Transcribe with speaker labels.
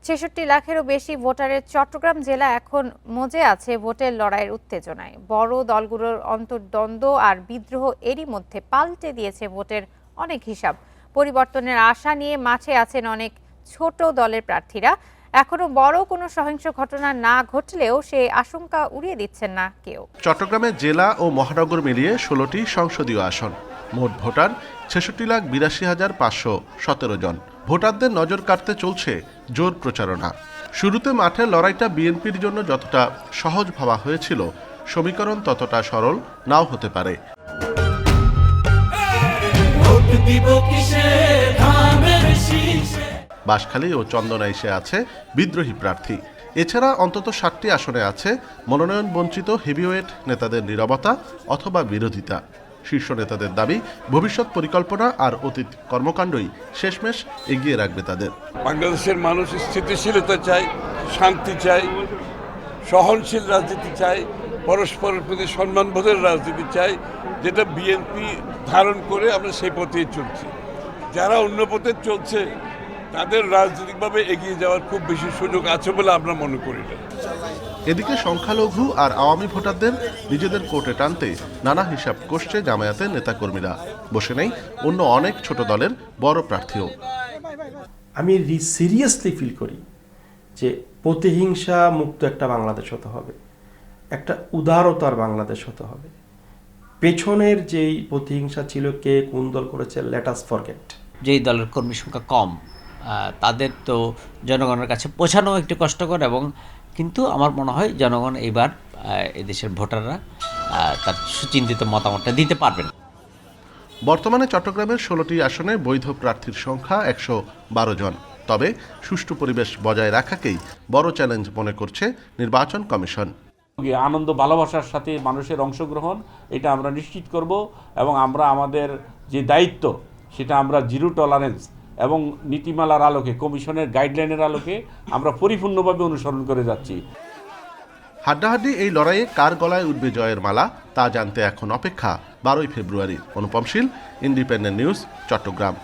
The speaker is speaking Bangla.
Speaker 1: ৬৬ লাখেরও বেশি ভোটারের চট্টগ্রাম জেলা এখন মজে আছে ভোটের লড়াইয়ের উত্তেজনায়। বড় দলগুলোর অন্তর্দ্বন্দ্ব আর বিদ্রোহ এরই মধ্যে পাল্টে দিয়েছে ভোটের অনেক হিসাব। পরিবর্তনের আশা নিয়ে মাঠে আছেন অনেক ছোট দলের প্রার্থীরা। এখনো বড় কোনো সহিংস ঘটনা না ঘটলেও সে আশঙ্কা উড়িয়ে দিচ্ছেন না কেউ।
Speaker 2: চট্টগ্রামে জেলা ও মহানগর মিলিয়ে ১৬টি সংসদীয় আসন, মোট ভোটার ৬৬,৮২,৫১৭ জন। ভোটারদের নজর কাড়তে চলছে জোর প্রচারণা। শুরুতে মাঠের লড়াইটা বিএনপির জন্য যতটা সহজ ভাবা হয়েছিল, সমীকরণ ততটা সরল নাও হতে পারে। বাঁশখালী ও চন্দনা এসে আছে বিদ্রোহী প্রার্থী। এছাড়া অন্তত ৭টি আসনে আছে মনোনয়ন বঞ্চিত হেভিওয়েট নেতাদের নীরবতা অথবা বিরোধিতা। শীর্ষ নেতাদের দাবি, ভবিষ্যৎ পরিকল্পনা আর অতীত কর্মকাণ্ডই শেষমেশ এগিয়ে রাখবে তাদের।
Speaker 3: বাংলাদেশের মানুষ স্থিতিশীলতা চায়, শান্তি চায়, সহনশীল রাজনীতি চায়, পরস্পরের প্রতি সম্মানবোধের রাজনীতি চায়, যেটা বিএনপি ধারণ করে আমরা সেই পথেই চলছি। যারা অন্য পথে চলছে তাদের রাজনৈতিকভাবে এগিয়ে যাওয়ার খুব বেশি সুযোগ আছে বলে আমরা মনে করি না।
Speaker 2: এদিকে সংখ্যালঘু আর আওয়ামী ভোটারদের নিজেদের কোর্টে টানতে নানা হিসাব কষছে জামায়াতের নেতাকর্মীরা। বসে নেই অন্য অনেক ছোট দলের বড় প্রার্থীও।
Speaker 4: আমি সিরিয়াসলি ফিল করি যে প্রতিহিংসা মুক্ত একটা বাংলাদেশ হতে হবে, একটা উদারতার বাংলাদেশ হতে হবে। পেছনের যেই প্রতিহিংসা ছিল, কে কোন দল করেছে, লেট আস ফরগেট।
Speaker 5: যেই দলের কর্মী সংখ্যা কম, তাদের তো জনগণের কাছে পৌঁছানো একটু কষ্টকর, এবং কিন্তু আমার মনে হয় জনগণ এবার এদেশের ভোটাররা তার সুচিন্তিত মতামতটা দিতে পারবেন।
Speaker 2: বর্তমানে চট্টগ্রামের 16টি আসনে বৈধ প্রার্থীর সংখ্যা 112 জন। তবে সুষ্ঠু পরিবেশ বজায় রাখাকেই বড় চ্যালেঞ্জ মনে করছে নির্বাচন কমিশন।
Speaker 6: আনন্দ ভালোবাসার সাথে মানুষের অংশগ্রহণ, এটা আমরা নিশ্চিত করব, এবং আমরা আমাদের যে দায়িত্ব সেটা আমরা জিরো টলারেন্স এবং নীতিমালার আলোকে, কমিশনের গাইডলাইনের আলোকে আমরা পরিপূর্ণভাবে অনুসরণ করে যাচ্ছি।
Speaker 2: হাড্ডাহাড্ডি এই লড়াইয়ে কার গলায় উঠবে জয়ের মালা, তা জানতে এখন অপেক্ষা 12ই ফেব্রুয়ারি। অনুপম শীল, ইন্ডিপেন্ডেন্ট নিউজ, চট্টগ্রাম।